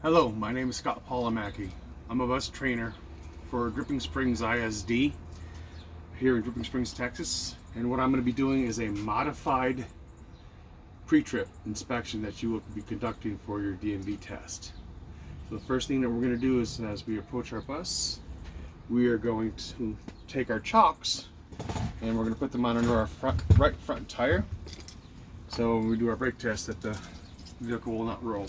Hello, my name is Scott Polamaki. I'm a bus trainer for Dripping Springs ISD here in Dripping Springs, Texas. And what I'm going to be doing is a modified pre-trip inspection that you will be conducting for your DMV test. So the first thing that we're going to do is, as we approach our bus, we are going to take our chocks and we're going to put them on under our right front tire. So when we do our brake test, that the vehicle will not roll.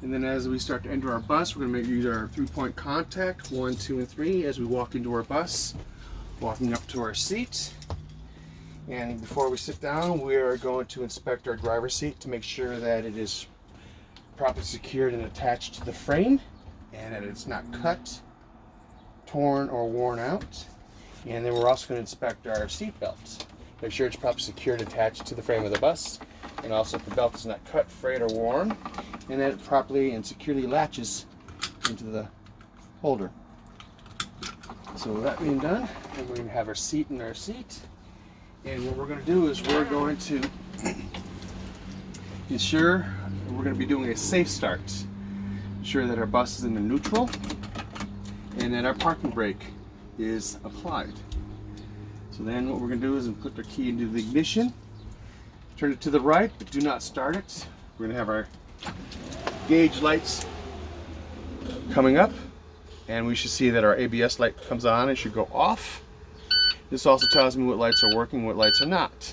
And then as we start to enter our bus, we're going to use our 3-point contact, 1, 2, and 3, as we walk into our bus, walking up to our seat. And before we sit down, we are going to inspect our driver's seat to make sure that it is properly secured and attached to the frame, and that it's not cut, torn, or worn out. And then we're also going to inspect our seat belts. Make sure it's properly secured, attached to the frame of the bus, and also if the belt is not cut, frayed, or worn, and that it properly and securely latches into the holder. So with that being done, then we're going to have our seat in our seat, and what we're going to do is we're going to ensure we're going to be doing a safe start. Ensure that our bus is in the neutral and that our parking brake is applied. So then what we're going to do is put the key into the ignition, turn it to the right, but do not start it. We're going to have our gauge lights coming up, and we should see that our ABS light comes on and should go off. This also tells me what lights are working, what lights are not.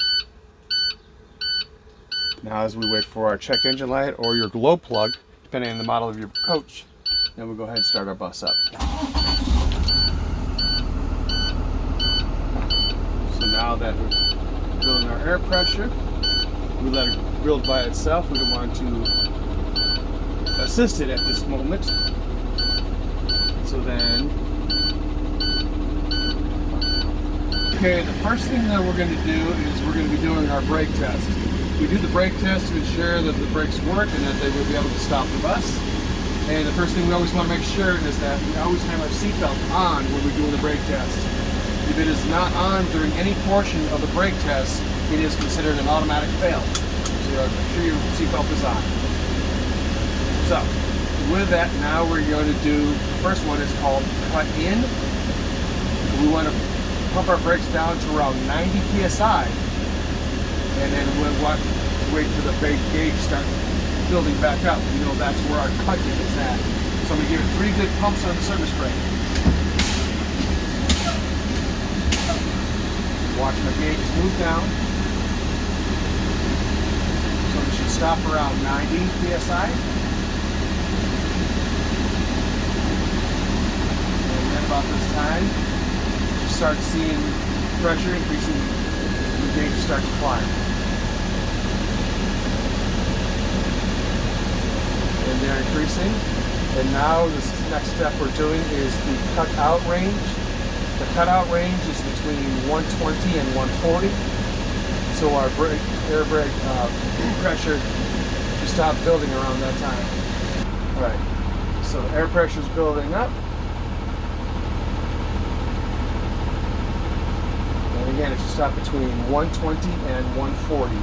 Now as we wait for our check engine light or your glow plug, depending on the model of your coach, then we'll go ahead and start our bus up. So now that we're building our air pressure, we let it build by itself. We don't want to assist it at this moment. So then, okay, the first thing that we're going to do is we're going to be doing our brake test. We do the brake test to ensure that the brakes work and that they will be able to stop the bus. And the first thing we always want to make sure is that we always have our seatbelt on when we're doing the brake test. If it is not on during any portion of the brake test, it is considered an automatic fail. So make sure your seatbelt is on. So with that, now we're going to do, the first one is called cut in. We want to pump our brakes down to around 90 psi, and then we'll wait for the brake gauge to start building back up. You know, that's where our cut in is at. So I'm going to give it 3 good pumps on the service brake. Watch my gauges move down. So we should stop around 90 psi. About this time, you start seeing pressure increasing, the gauge starts to climb. And they're increasing. And now this next step we're doing is the cutout range. The cutout range is between 120 and 140. So our air brake pressure should stop building around that time. All right. So the air pressure is building up. Again, it should stop between 120 and 140.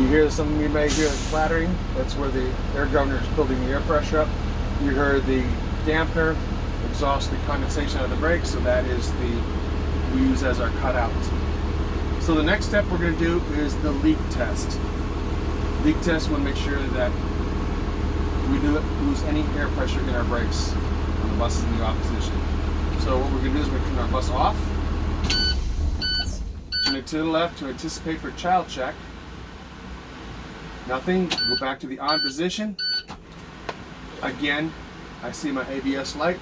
You hear some, you may hear the clattering. That's where the air governor is building the air pressure up. You heard the dampener exhaust the condensation out of the brake, so that is we use as our cutout. So the next step we're going to do is the leak test. Leak test, we want to make sure that we do not lose any air pressure in our brakes when the bus is in the off position. So what we're going to do is we're going to turn our bus off. Turn it to the left to anticipate for child check. Nothing. Go back to the on position. Again, I see my ABS light.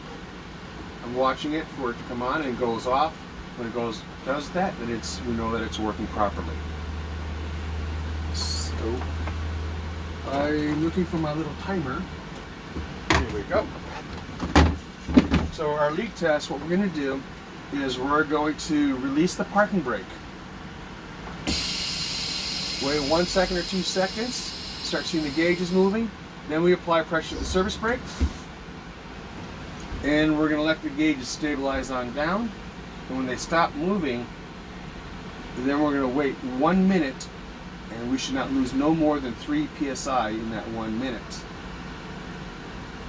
I'm watching it for it to come on and it goes off. When it does that, then we know that it's working properly. So I'm looking for my little timer. Here we go. So our leak test, what we're going to do is we're going to release the parking brake. Wait 1 second or 2 seconds, start seeing the gauges moving, then we apply pressure to the service brake, and we're going to let the gauges stabilize on down, and when they stop moving, then we're going to wait 1 minute, and we should not lose no more than 3 psi in that 1 minute.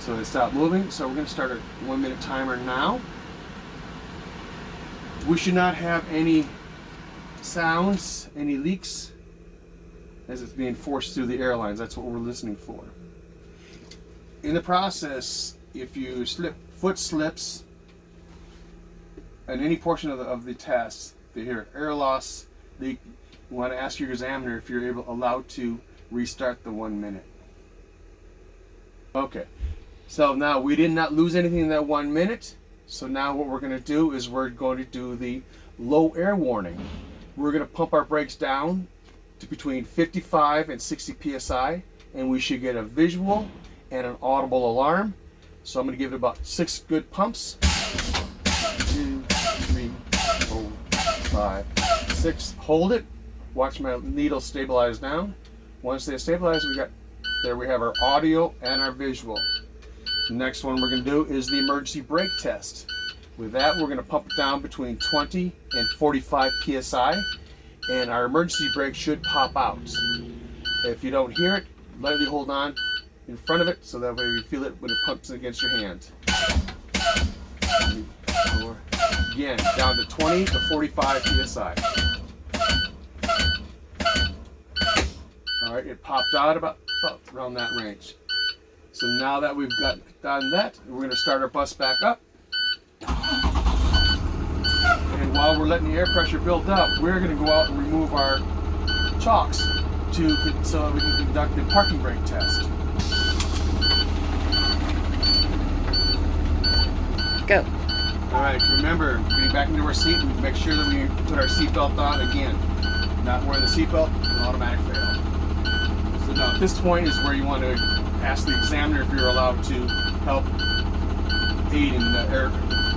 So they stopped moving. So we're going to start a 1 minute timer now. We should not have any sounds, any leaks as it's being forced through the airlines. That's what we're listening for. In the process, if you foot slips in any portion of the test, if you hear air loss, leak, you want to ask your examiner if you're allowed to restart the 1 minute. Okay, so now we did not lose anything in that 1 minute. So now what we're going to do is we're going to do the low air warning. We're going to pump our brakes down to between 55 and 60 psi, and we should get a visual and an audible alarm. So I'm going to give it about 6 good pumps. 2, 3, 4, 5, 6. Hold it. Watch my needle stabilize down. Once they stabilize, we have our audio and our visual. The next one we're going to do is the emergency brake test. With that, we're going to pump it down between 20 and 45 psi, and our emergency brake should pop out. If you don't hear it, lightly hold on in front of it so that way you feel it when it pumps against your hand. 3, 4. Again, down to 20 to 45 psi. All right, it popped out about around that range. So now that we've done that, we're going to start our bus back up. And while we're letting the air pressure build up, we're going to go out and remove our chocks so that we can conduct the parking brake test. Go. All right, remember, getting back into our seat, we make sure that we put our seatbelt on again. Not wearing the seatbelt, an automatic fail. So now at this point is where you want to ask the examiner if you're allowed to help aid in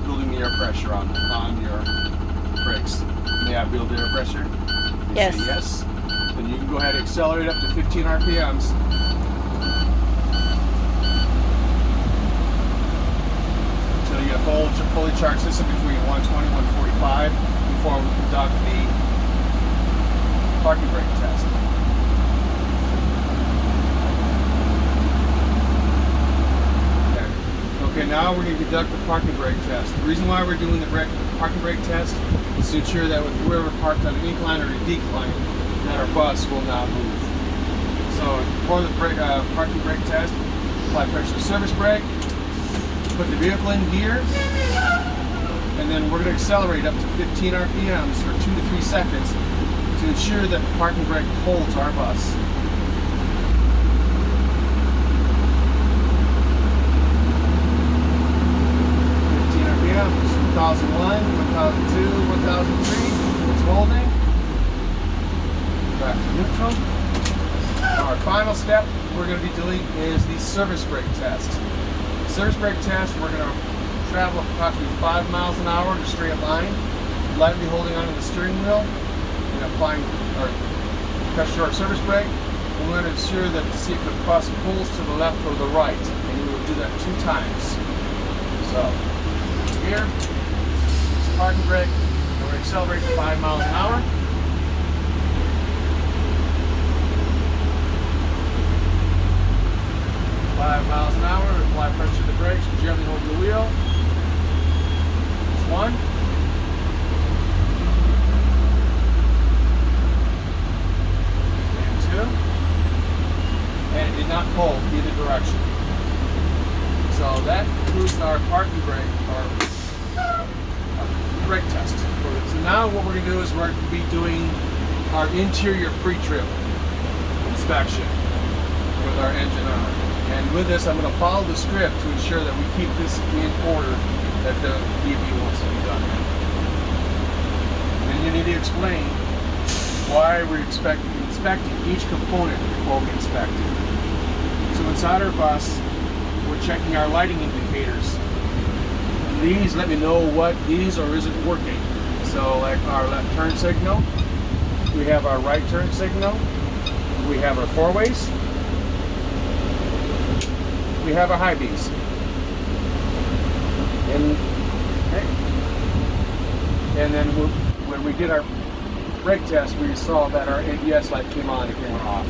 building the air pressure on your brakes. May I build the air pressure? You yes. Say yes. Then you can go ahead and accelerate up to 15 RPMs. Until you get a fully charged system between 120 and 145 before we conduct the parking brake test. Okay, now we're going to conduct the parking brake test. The reason why we're doing the parking brake test is to ensure that if we're ever parked on an incline or a decline, that our bus will not move. So for the parking brake test, apply pressure to service brake, put the vehicle in gear, and then we're going to accelerate up to 15 RPMs for 2 to 3 seconds to ensure that the parking brake holds our bus. 1001, 1002, 1003, it's holding. Back to neutral. Our final step we're going to be doing is the service brake test. The service brake test, we're going to travel approximately 5 miles an hour in a straight line, lightly holding onto the steering wheel and applying our pressure to our service brake. And we're going to ensure that to see if the bus pulls to the left or the right, and we will do that 2 times. So here, parking brake, and we're going to accelerate to 5 miles an hour. Apply pressure to the brakes, gently hold the wheel. That's 1. And 2. And it did not pull either direction. So that concludes our parking brake, our brake test. So now what we're going to do is we're going to be doing our interior pre-trip inspection with our engine on. And with this, I'm going to follow the script to ensure that we keep this in order that the DB wants to be done. And you need to explain why we're inspecting each component before we inspect it. So inside our bus, we're checking our lighting indicators. And these let me know what is or isn't working. So like our left turn signal, we have our right turn signal, we have our four-ways, we have our high beams. And then when we did our brake test, we saw that our ABS light came on and came off.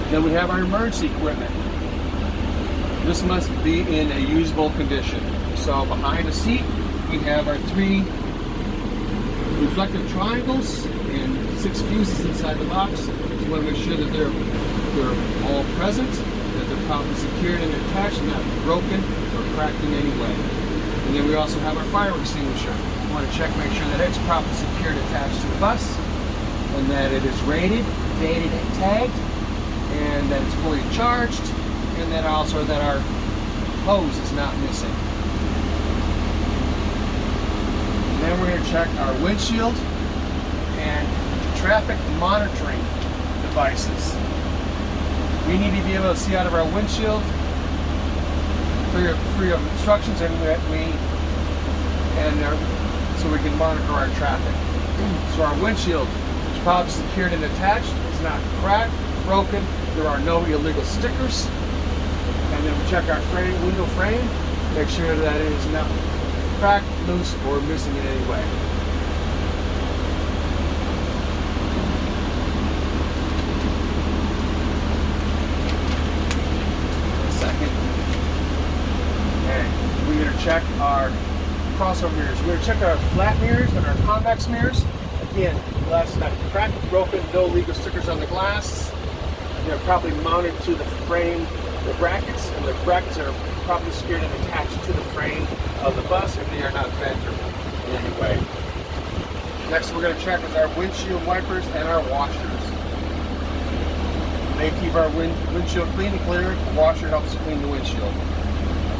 Then we have our emergency equipment. This must be in a usable condition. So behind the seat, we have our 3 reflective triangles and 6 fuses inside the box. So we want to make sure that they're all present, that they're properly secured and attached, and not broken or cracked in any way. And then we also have our fire extinguisher. We want to check, make sure that it's properly secured, attached to the bus, and that it is rated, dated, and tagged, and that it's fully charged, and that also that our hose is not missing. And then we're going to check our windshield and traffic monitoring devices. We need to be able to see out of our windshield free of obstructions, and so we can monitor our traffic. So our windshield is properly secured and attached. It's not cracked, broken. There are no illegal stickers. And then we check our window frame, make sure that it is not cracked, loose, or missing in any way. We're going to check our crossover mirrors. We're going to check our flat mirrors and our convex mirrors. Again, the glass is not cracked, broken, no legal stickers on the glass. They're properly mounted to the frame, the brackets, and the brackets are properly secured and attached to the frame of the bus, and they are not bent in any way. Next, we're going to check is our windshield wipers and our washers. They keep our windshield clean and clear. The washer helps to clean the windshild.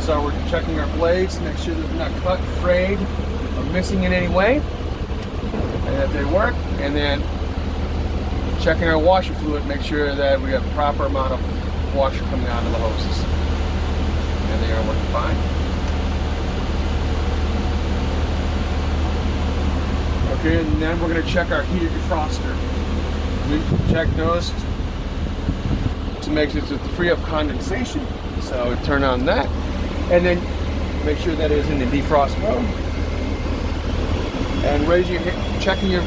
So we're checking our blades to make sure that they're not cut, frayed, or missing in any way, and that they work. And then checking our washer fluid, make sure that we have proper amount of washer coming out of the hoses. And they are working fine. Okay, and then we're going to check our heater defroster. We check those to make sure it's free of condensation. So we turn on that. And then make sure that it is in the defrost mode. And checking your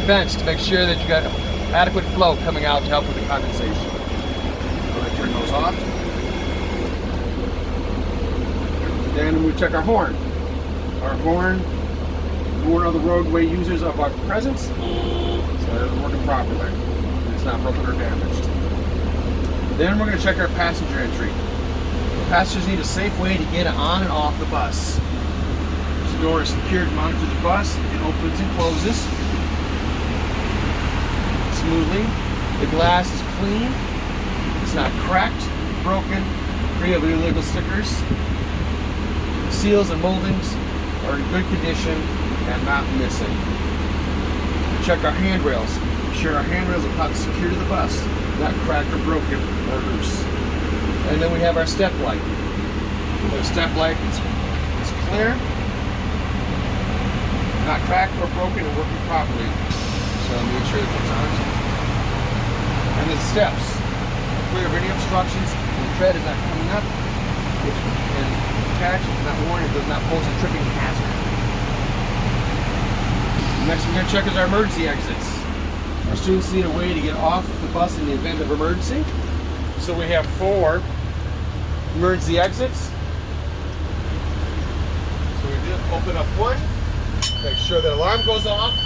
vents to make sure that you got adequate flow coming out to help with the condensation. So I turn those off. Then we check our horn. Our horn, warn other roadway users of our presence, so that it's working properly. It's not broken or damaged. Then we're going to check our passenger entry. Passengers need a safe way to get on and off the bus. The door is secured, mounted to the bus. It opens and closes smoothly. The glass is clean. It's not cracked, broken, free of illegal stickers. The seals and moldings are in good condition and not missing. Check our handrails. Ensure our handrails are properly secured to the bus, not cracked or broken or loose. And then we have our step light. The step light is clear, not cracked or broken, and working properly. So make sure that it's on. And the steps are clear of any obstructions. The tread is not coming up. It's attached, it's not worn, it does not pose a tripping hazard. Next we're going to check is our emergency exits. Our students need a way to get off the bus in the event of emergency. So we have 4 emergency exits. So we just open up one, make sure the alarm goes off,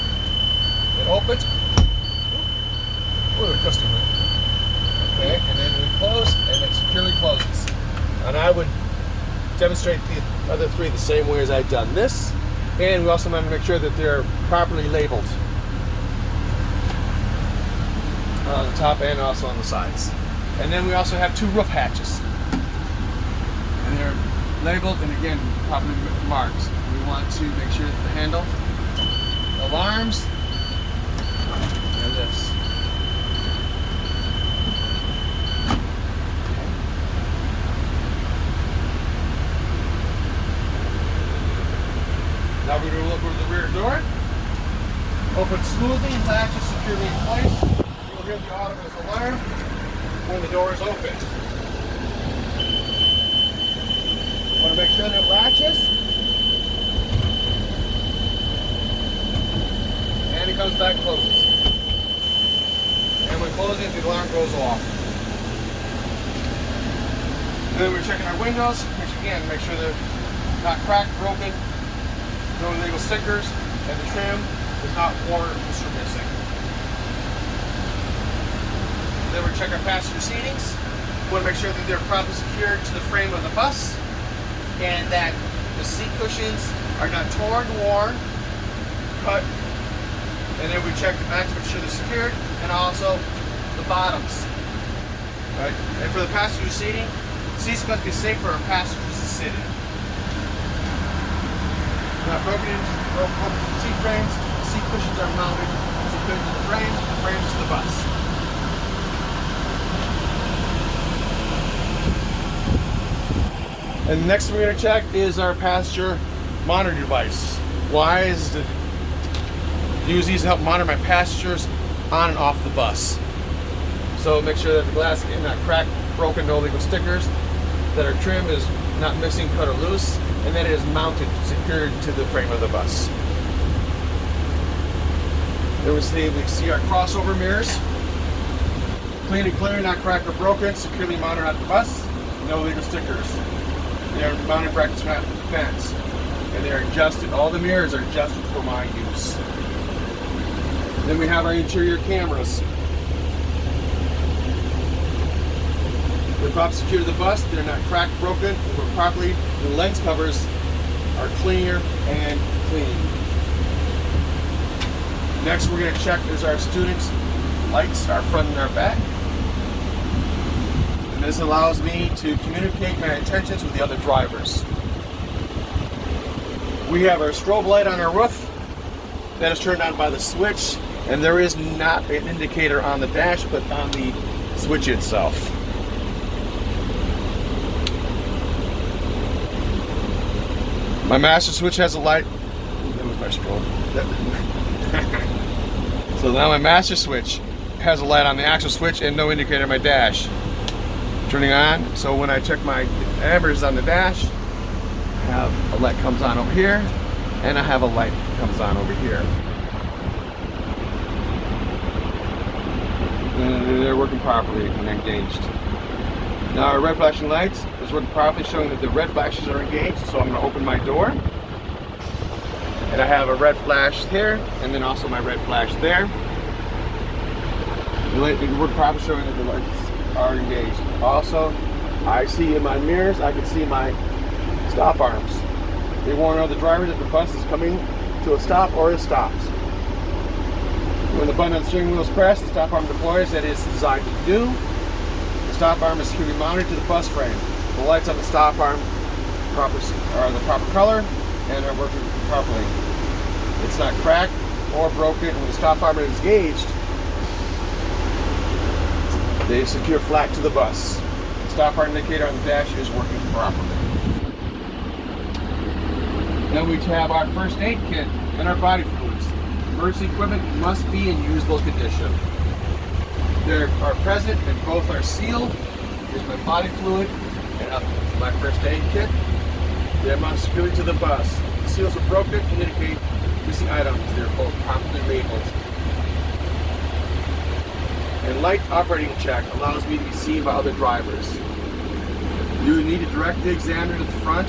it opens, a customer. Okay, and then we close, and it securely closes. And I would demonstrate the other 3 the same way as I've done this. And we also want to make sure that they're properly labeled on the top and also on the sides. And then we also have 2 roof hatches. And they're labeled and again properly marked. We want to make sure that the handle, alarms, and this. Now we're going to look over the rear door. Open smoothly, latches securely in place. You'll hear the automatic alarm when the door is open. Want to make sure that it latches. And it comes back and closes. And when closing, the alarm goes off. And then we're checking our windows, which again, make sure they're not cracked, broken, no illegal stickers, and the trim is not worn or missing. Then we're checking our passenger seatings. We want to make sure that they're properly secured to the frame of the bus and that the seat cushions are not torn, worn, cut. And then we check the backs to make sure they're secured, and also the bottoms. Right? And for the passenger seating, seats must be safe for our passengers to sit in. Not broken seat frames, the seat cushions are mounted secured to the frames to the bus. And the next thing we're going to check is our passenger monitor device. Why is to use these to help monitor my passengers on and off the bus. So make sure that the glass is not cracked, broken, no illegal stickers, that our trim is not missing, cut, or loose, and that it is mounted, secured to the frame of the bus. There we see our crossover mirrors. Clean and clear, not cracked or broken, securely mounted on the bus, no illegal stickers. They are mounted brackets, not fence, and they are adjusted. All the mirrors are adjusted for my use. Then we have our interior cameras. They're properly secured to the bus. They're not cracked, broken, or properly. The lens covers are clear and clean. Next, we're going to check is our students' lights, our front and our back. And this allows me to communicate my intentions with the other drivers. We have our strobe light on our roof. That is turned on by the switch, and there is not an indicator on the dash, but on the switch itself. My master switch has a light. That was my strobe. So now my master switch has a light on the actual switch and no indicator on my dash. Turning on, so when I check my amperes on the dash, I have a light comes on over here, and I have a light comes on over here. And they're working properly and engaged. Now our red flashing lights is working properly, showing that the red flashes are engaged. So I'm going to open my door, and I have a red flash here, and then also my red flash there. The light is working properly, showing that the lights are engaged. Also, I see in my mirrors, I can see my stop arms. They warn other drivers that the bus is coming to a stop or it stops. When the button on the steering wheel is pressed, the stop arm deploys as it is designed to do. The stop arm is securely mounted to the bus frame. The lights on the stop arm are the proper color and are working properly. It's not cracked or broken. When the stop arm is engaged, they secure flat to the bus. The stop arm indicator on the dash is working properly. Then we have our first aid kit and our body fluids. Emergency equipment must be in usable condition. They are present and both are sealed. Here's my body fluid and my first aid kit. They are mounted securely to the bus. The seals are broken to indicate missing items. They are both properly labeled. And light operating check allows me to be seen by other drivers. You need to direct the examiner to the front,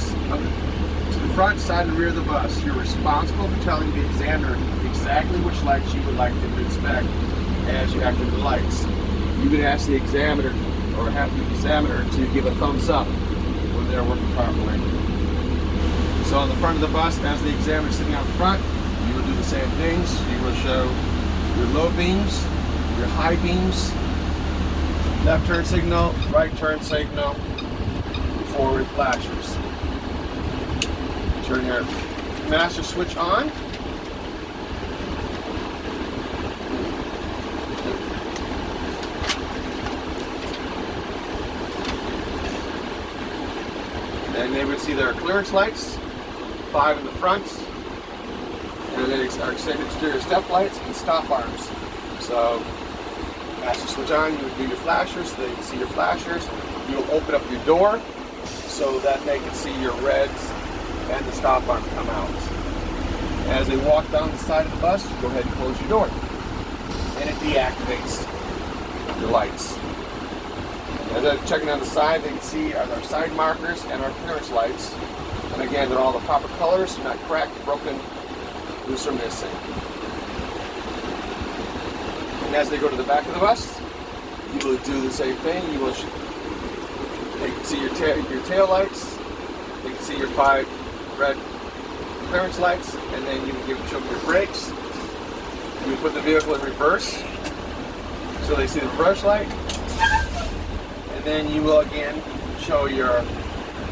side, and rear of the bus. You're responsible for telling the examiner exactly which lights you would like them to inspect as you enter the lights. You can ask the examiner or have the examiner to give a thumbs up when they're working properly. So on the front of the bus, as the examiner is sitting out front, you will do the same things. You will show your low beams, your high beams, left turn signal, right turn signal, forward flashers. Turn your master switch on. And then we see there are clearance lights, 5 in the front, and then our extended exterior step lights and stop arms. So, master switch on, you would do your flashers, so they can see your flashers. You'll open up your door so that they can see your reds and the stop arm come out. As they walk down the side of the bus, you go ahead and close your door. And it deactivates your lights. And And then checking on the side, they can see our side markers and our clearance lights. And again, they're all the proper colors, not cracked, broken, loose, or missing. And as they go to the back of the bus, you will do the same thing. They can see your tail lights. They can see your 5 red clearance lights, and then you can show them your brakes. You put the vehicle in reverse, so they see the reverse light. And then you will again show your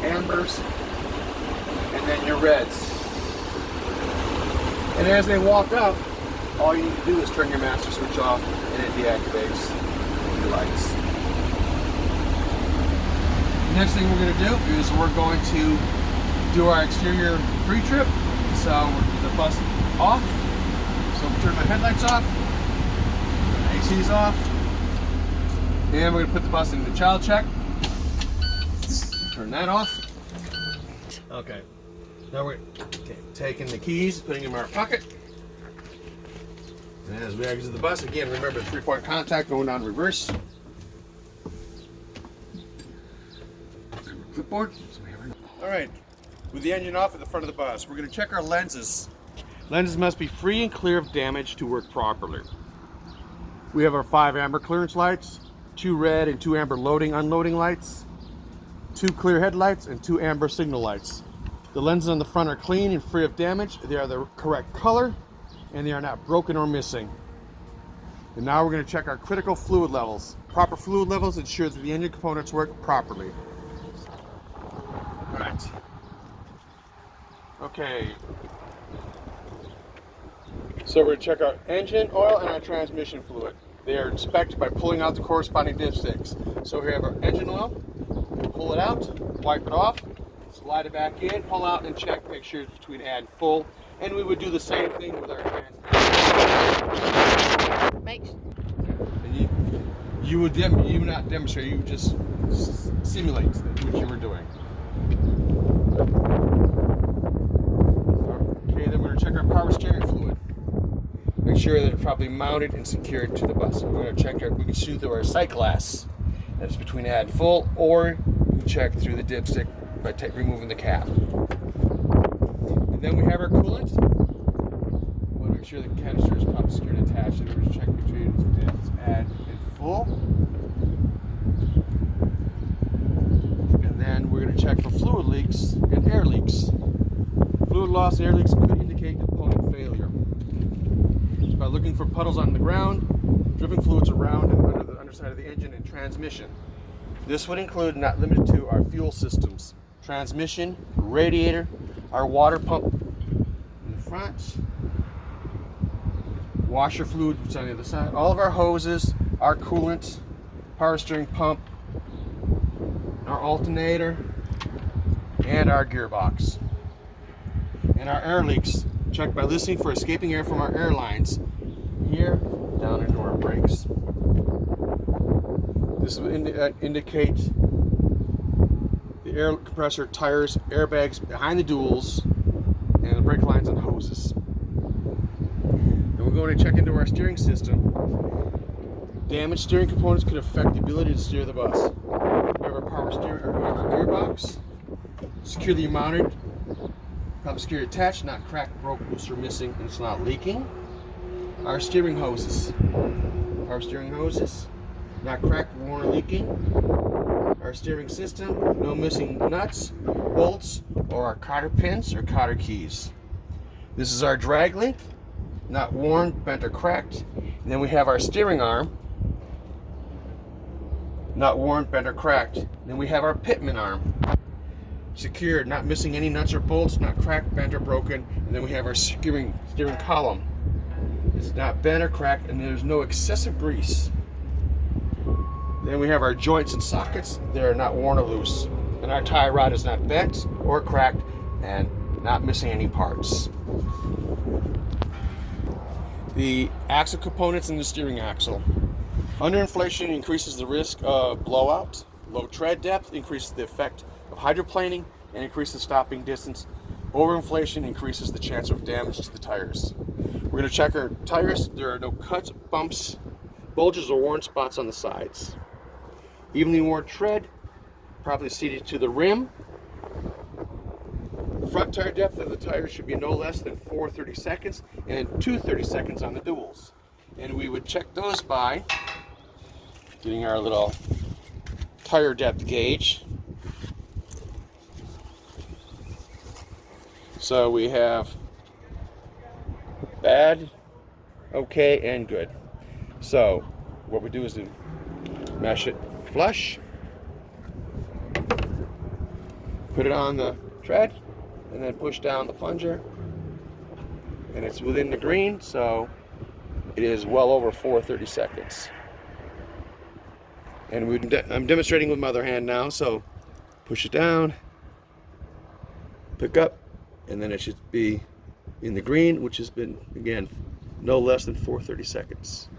ambers and then your reds. And as they walk up, all you need to do is turn your master switch off and it deactivates your lights. Next thing we're going to do is we're going to do our exterior pre-trip. So the bus off. So we'll turn my headlights off, AC's off, and we're going to put the bus into child check. Turn that off. Okay. Now we're taking the keys, putting them in our pocket. And as we exit the bus, again, remember the 3-point contact going down reverse. Clipboard. All right, with the engine off at the front of the bus, we're going to check our lenses. Lenses must be free and clear of damage to work properly. We have our 5 amber clearance lights, 2 red and 2 amber loading unloading lights, 2 clear headlights, and 2 amber signal lights. The lenses on the front are clean and free of damage. They are the correct color, and they are not broken or missing. And now we're going to check our critical fluid levels. Proper fluid levels ensure that the engine components work properly. All right. Okay. So we're going to check our engine oil and our transmission fluid. They are inspected by pulling out the corresponding dipsticks. So we have our engine oil. We'll pull it out, wipe it off, slide it back in, pull out, and check, make sure it's between add and full. And we would do the same thing with our transmission. And you would not demonstrate, you would just simulate what you were doing. Okay, then we're going to check our power steering fluid. Make sure that it's properly mounted and secured to the bus. We're going to check we can see through our sight glass that it's between add and full, or we can check through the dipstick by removing the cap. And then we have our coolant. We want to make sure the canister is properly secured and attached, and we're going to check between add and full. And then we're going to check for fluid leaks and air leaks. Fluid loss and air leaks could indicate component failure. So by looking for puddles on the ground, dripping fluids around and under the underside of the engine and transmission. This would include, not limited to, our fuel systems, transmission, radiator, our water pump in the front, washer fluid which is on the other side, all of our hoses, our coolant, power steering pump, our alternator, and our gearbox. And our air leaks, checked by listening for escaping air from our air lines, here down into our brakes. This will indicate the air compressor, tires, airbags behind the duals, and the brake lines and hoses. And we're going to check into our steering system. Damaged steering components could affect the ability to steer the bus. We have our power steering, or we have our gearbox, securely mounted, probably securely attached, not cracked, broke, loose, or missing, and it's not leaking. Our steering hoses, power steering hoses, not cracked, worn, or leaking. Our steering system, no missing nuts, bolts, or our cotter pins or cotter keys. This is our drag length, not worn, bent, or cracked. And then we have our steering arm, not worn, bent, or cracked. And then we have our pitman arm, secured, not missing any nuts or bolts, not cracked, bent, or broken. And then we have our steering column. It's not bent or cracked, and there's no excessive grease. Then we have our joints and sockets. They're not worn or loose. And our tie rod is not bent or cracked and not missing any parts. The axle components in the steering axle. Underinflation increases the risk of blowout. Low tread depth increases the effect of hydroplaning and increases the stopping distance. Overinflation increases the chance of damage to the tires. We're going to check our tires. There are no cuts, bumps, bulges, or worn spots on the sides. Evenly worn tread, properly seated to the rim. The front tire depth of the tire should be no less than 4 30-seconds and 2 30-seconds on the duals. And we would check those by getting our little tire depth gauge. So we have bad, okay, and good. So what we do is to mesh it flush, put it on the tread, and then push down the plunger, and it's within the green, so it is well over 4 30-seconds. And I'm demonstrating with my other hand now, so push it down, pick up, and then it should be in the green, which has been, again, no less than 4 30-seconds.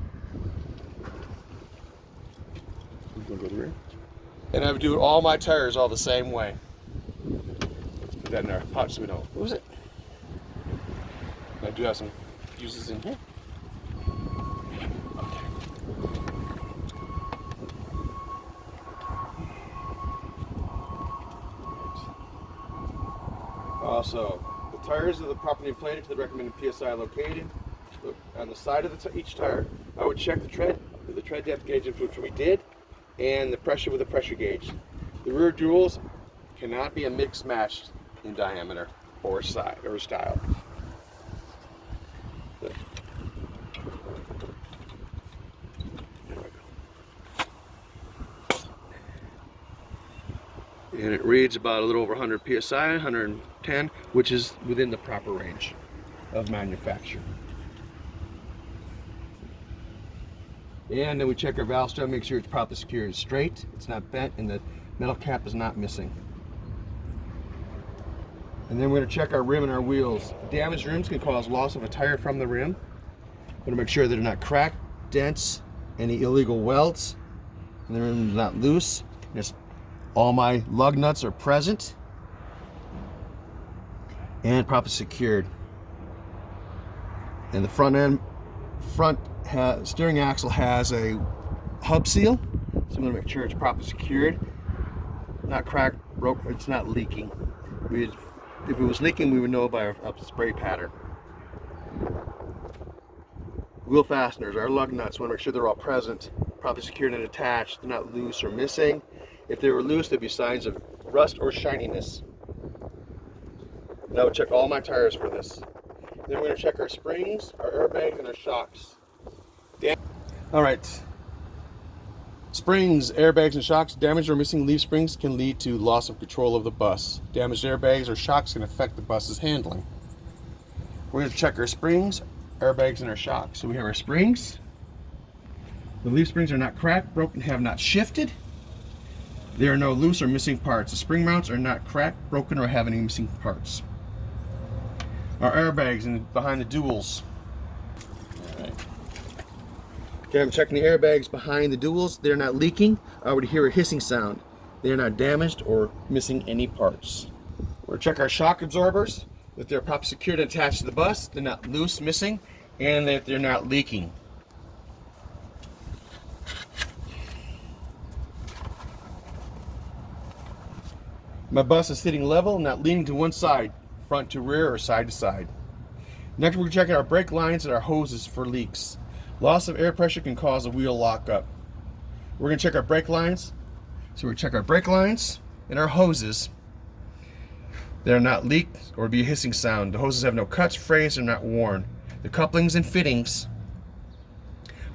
And I would do all my tires all the same way. Let's put that in our pouch so we don't lose it. I do have some fuses in here. Okay. Also, the tires are properly inflated to the recommended PSI located. Look, on the side of each tire, I would check the tread with the tread depth gauge, which we did, and the pressure with the pressure gauge. The rear duals cannot be a mix match in diameter or size or style. And it reads about a little over 100 psi, 110, which is within the proper range of manufacture. And then we check our valve stem, make sure it's properly secured and straight, it's not bent, and the metal cap is not missing. And then we're going to check our rim and our wheels. Damaged rims can cause loss of a tire from the rim. We're going to make sure that they're not cracked, dents, any illegal welds, and the rim is not loose. All my lug nuts are present and properly secured. And the front steering axle has a hub seal, so I'm going to make sure it's properly secured, not cracked, broke, it's not leaking. If it was leaking, we would know by a spray pattern. Wheel fasteners, our lug nuts, want to make sure they're all present, properly secured and attached, they're not loose or missing. If they were loose, there'd be signs of rust or shininess. And I would check all my tires for this. Then we're going to check our springs, our airbags, and our shocks. All right. Springs, airbags, and shocks. Damaged or missing leaf springs can lead to loss of control of the bus. Damaged airbags or shocks can affect the bus's handling. We're going to check our springs, airbags, and our shocks. So we have our springs. The leaf springs are not cracked, broken, have not shifted. There are no loose or missing parts. The spring mounts are not cracked, broken, or have any missing parts. Our airbags and behind the duals. All right. Okay, I'm checking the airbags behind the duals. They're not leaking. I would hear a hissing sound. They're not damaged or missing any parts. We'll check our shock absorbers, that they're properly secured and attached to the bus. They're not loose, missing, and that they're not leaking. My bus is sitting level, not leaning to one side, front to rear or side to side. Next, we're checking our brake lines and our hoses for leaks. Loss of air pressure can cause a wheel lock up. We're going to check our brake lines. So we check our brake lines and our hoses. They're not leaked or be a hissing sound. The hoses have no cuts, frays, and not worn. The couplings and fittings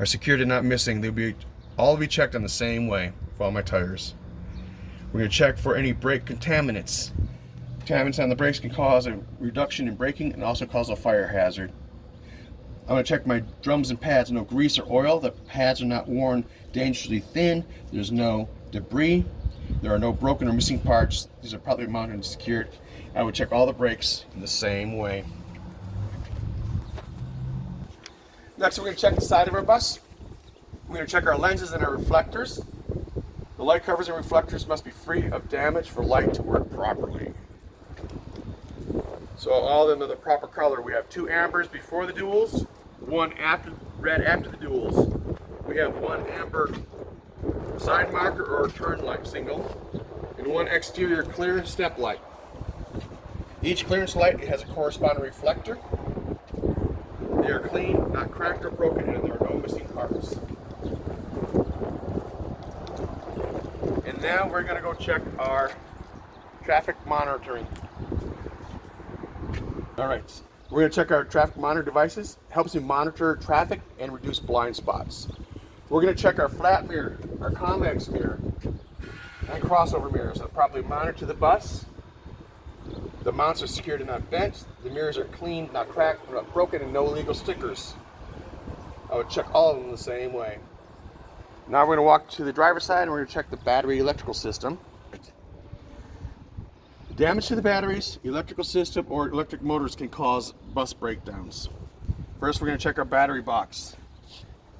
are secured and not missing. They'll all be checked on the same way for all my tires. We're going to check for any brake contaminants. Contaminants on the brakes can cause a reduction in braking and also cause a fire hazard. I'm going to check my drums and pads. No grease or oil. The pads are not worn dangerously thin. There's no debris. There are no broken or missing parts. These are properly mounted and secured. I would check all the brakes in the same way. Next, we're going to check the side of our bus. We're going to check our lenses and our reflectors. The light covers and reflectors must be free of damage for light to work properly. So all of them are the proper color. We have 2 ambers before the duals, 1 red after the duals. We have 1 amber side marker or turn light signal, and one exterior clear step light. Each clearance light has a corresponding reflector. They are clean, not cracked or broken, and there are no missing parts. And now we're going to go check our traffic monitoring. Alright, we're going to check our traffic monitor devices. It helps you monitor traffic and reduce blind spots. We're going to check our flat mirror, our convex mirror, and crossover mirrors. They're properly mounted to the bus. The mounts are secured and not bent. The mirrors are clean, not cracked, not broken, and no illegal stickers. I would check all of them the same way. Now we're going to walk to the driver's side and we're going to check the battery electrical system. Damage to the batteries, electrical system, or electric motors can cause bus breakdowns. First, we're going to check our battery box.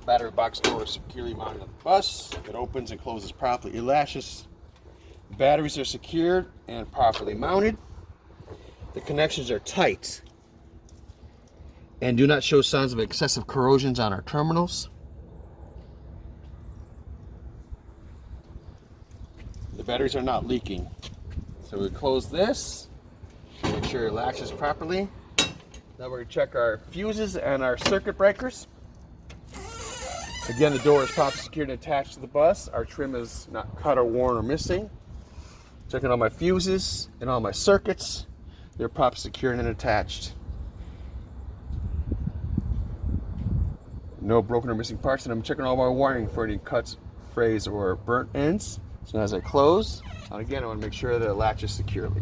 Battery box door is securely mounted on the bus. It opens and closes properly. It latches. The batteries are secured and properly mounted. The connections are tight and do not show signs of excessive corrosions on our terminals. The batteries are not leaking. So we close this, make sure it latches properly. Now we're going to check our fuses and our circuit breakers. Again, the door is properly secured and attached to the bus. Our trim is not cut or worn or missing. Checking all my fuses and all my circuits. They're properly secured and attached. No broken or missing parts, and I'm checking all my wiring for any cuts, frays, or burnt ends. So as I close, and again, I want to make sure that it latches securely.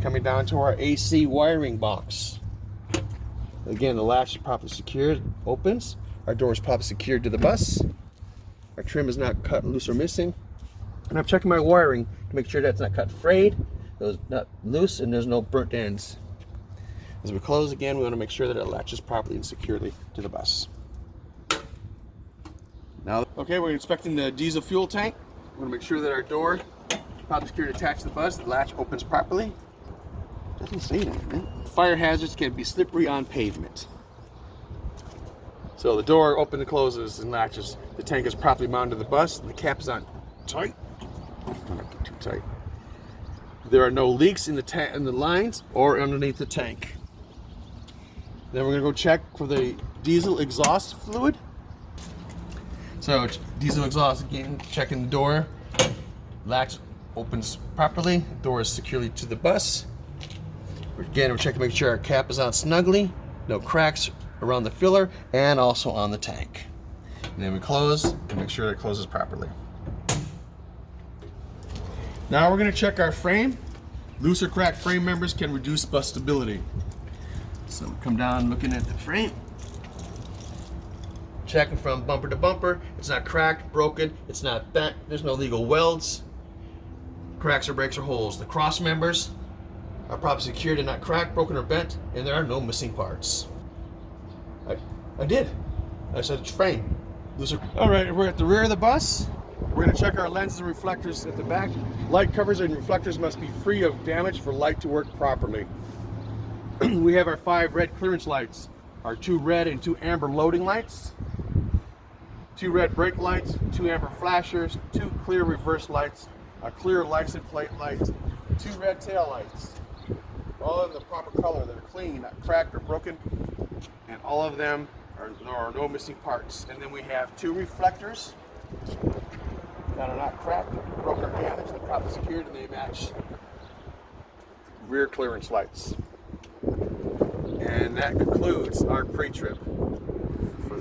Coming down to our AC wiring box. Again, the latch is properly secured, opens. Our door is properly secured to the bus. Our trim is not cut loose or missing. And I'm checking my wiring to make sure that's not cut frayed, it's not loose, and there's no burnt ends. As we close again, we want to make sure that it latches properly and securely to the bus. Now, okay, we're inspecting the diesel fuel tank. We want to make sure that our door is properly secured attached to the bus. The latch opens properly. Doesn't say that, man. Fire hazards can be slippery on pavement. So the door opens and closes and latches. The tank is properly mounted to the bus. The cap is on tight. Not get too tight. There are no leaks in the lines or underneath the tank. Then we're going to go check for the diesel exhaust fluid. So diesel exhaust, again, checking the door. Latch opens properly. The door is securely to the bus. Again, we're checking to make sure our cap is on snugly. No cracks around the filler and also on the tank. And then we close and make sure it closes properly. Now we're going to check our frame. Loose or cracked frame members can reduce bus stability. So we come down looking at the frame. Checking from bumper to bumper. It's not cracked, broken, it's not bent, there's no legal welds, cracks or breaks or holes. The cross members are properly secured and not cracked, broken, or bent, and there are no missing parts. I did. I said it's frame. Alright, we're at the rear of the bus. We're going to check our lenses and reflectors at the back. Light covers and reflectors must be free of damage for light to work properly. We have our 5 red clearance lights, our 2 red and 2 amber loading lights, 2 red brake lights, 2 amber flashers, 2 clear reverse lights, a clear license plate light, 2 red tail lights, all in the proper color. They're clean, not cracked or broken, and all of them there are no missing parts. And then we have 2 reflectors that are not cracked, broken, or damaged. They're properly secured and they match rear clearance lights. And that concludes our pre-trip.